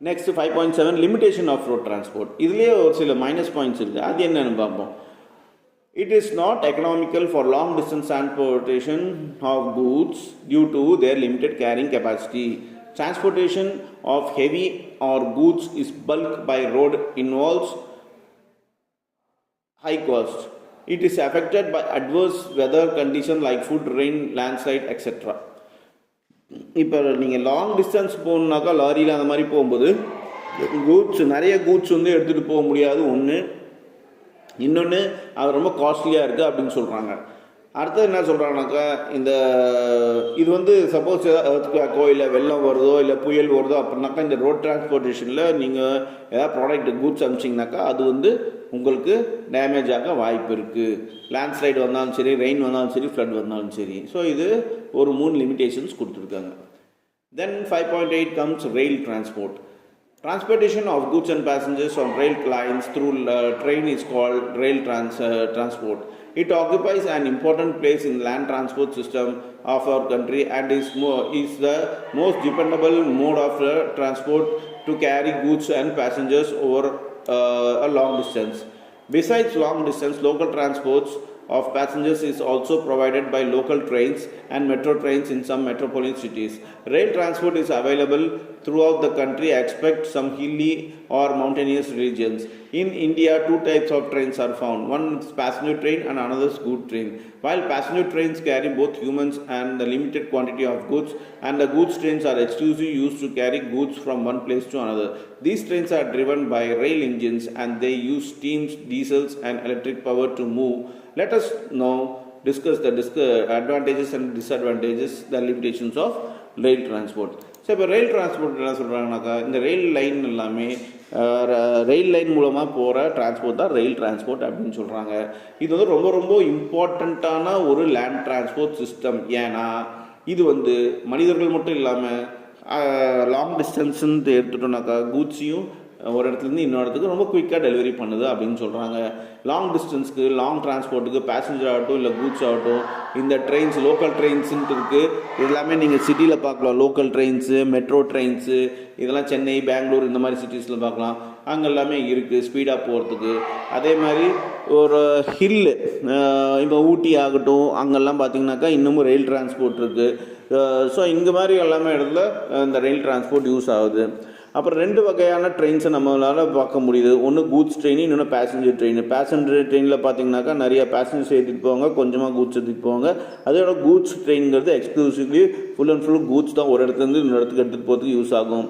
Next 5.7 limitation of road transport. இதுலயே ஒரு சில மைனஸ் பாயிண்ட்ஸ் இருக்குது. அது என்னன்னு பார்ப்போம். It is not economical for long distance transportation of goods due to their limited carrying capacity. Transportation of heavy or goods is bulk by road involves high cost. It is affected by adverse weather conditions like flood, rain, landslide, etc. இப்போ நீங்கள் long distance போகணுன்னாக்கா லாரியில் அந்த மாதிரி போகும்போது நிறைய goods வந்து எடுத்துகிட்டு போக முடியாது ஒன்று. இன்னொன்று அது ரொம்ப காஸ்ட்லியாக இருக்குது அப்படின்னு சொல்கிறாங்க. அடுத்தது என்ன சொல்கிறாங்கனாக்கா, இது வந்து சப்போஸ் ஏதாவது இல்லை வெள்ளம் வருதோ இல்லை புயல் வருதோ அப்படின்னாக்கா இந்த ரோட் டிரான்ஸ்போர்ட்டேஷனில் நீங்கள் ஏதாவது ப்ராடக்ட் கூட்ஸ் அனுப்பிச்சிங்கனாக்கா அது வந்து உங்களுக்கு டேமேஜ் ஆக வாய்ப்பு இருக்குது. லேண்ட்ஸ்லைடு வந்தாலும் சரி, ரெயின் வந்தாலும் சரி, ஃப்ளட் வந்தாலும் சரி. ஸோ இது ஒரு 3 லிமிடேஷன்ஸ் கொடுத்துருக்காங்க. தென் 5.8 comes rail transport. Transportation of goods and passengers on rail lines through train is called rail transport. It occupies an important place in land transport system of our country and is the most dependable mode of transport to carry goods and passengers over a long distance. Besides long distance, local transports of passengers is also provided by local trains and metro trains in some metropolitan cities. Rail transport is available throughout the country except some hilly or mountainous regions. In India, 2 types of trains are found. One is passenger train and another is goods train. While passenger trains carry both humans and a limited quantity of goods, and the goods trains are exclusively used to carry goods from one place to another. These trains are driven by rail engines and they use steam, diesels and electric power to move. Let us now discuss the advantages and disadvantages, the limitations of rail transport. So இப்போ ரயில் transport என்ன சொல்கிறாங்கனாக்கா, இந்த ரயில் line எல்லாமே ரயில் line மூலமாக போகிற transport தான் ரயில் transport அப்படின்னு சொல்கிறாங்க. இது வந்து ரொம்ப ரொம்ப இம்பார்ட்டண்ட்டான ஒரு லேண்ட் டிரான்ஸ்போர்ட் சிஸ்டம். ஏன்னா இது வந்து மனிதர்கள் மட்டும் இல்லாமல் லாங் டிஸ்டன்ஸுன்னு எடுத்துட்டோம்னாக்கா கூட்ஸையும் ஒரு இடத்துலேருந்து இன்னொரு இடத்துக்கு ரொம்ப குயிக்காக டெலிவரி பண்ணுது அப்படின்னு சொல்கிறாங்க. லாங் டிஸ்டன்ஸ்க்கு, லாங் டிரான்ஸ்போர்ட்டுக்கு, பேசஞ்சர் ஆகட்டும் இல்லை கூட்ஸ் ஆகட்டும், இந்த ட்ரெயின்ஸ், லோக்கல் ட்ரெயின்ஸுன்ட்டு இருக்குது. எல்லாமே நீங்கள் சிட்டியில் பார்க்கலாம். லோக்கல் ட்ரெயின்ஸு, மெட்ரோ ட்ரெயின்ஸு, இதெல்லாம் சென்னை, பெங்களூர் இந்த மாதிரி சிட்டிஸில் பார்க்கலாம். அங்கே எல்லாமே இருக்குது ஸ்பீடாக போகிறதுக்கு. அதே மாதிரி ஒரு ஹில்லு, இப்போ ஊட்டி ஆகட்டும், அங்கெல்லாம் பார்த்திங்கனாக்கா இன்னமும் ரயில் டிரான்ஸ்போர்ட் இருக்குது. ஸோ இங்கே மாதிரி எல்லாமே இடத்துல இந்த ரயில் டிரான்ஸ்போர்ட் யூஸ் ஆகுது. அப்புறம் 2 வகையான ட்ரெயின்ஸை நம்மளால் பார்க்க முடியுது. ஒன்று கூட்ஸ் ட்ரெயின், இன்னொன்று பேசஞ்சர் ட்ரெயின். பேசஞ்சர் ட்ரெயினில் பார்த்திங்கனாக்கா நிறைய பேசஞ்சர்ஸ் ஏற்றிட்டு போவாங்க, கொஞ்சமாக கூட்ஸ் ஏற்றிட்டு போவாங்க. அதோட கூட்ஸ் ட்ரெயின்ங்கிறது exclusively full and full goods தான் ஒரு இடத்துலேருந்து இன்னொரு இடத்துக்கு எடுத்துகிட்டு போகிறதுக்கு யூஸ் ஆகும்.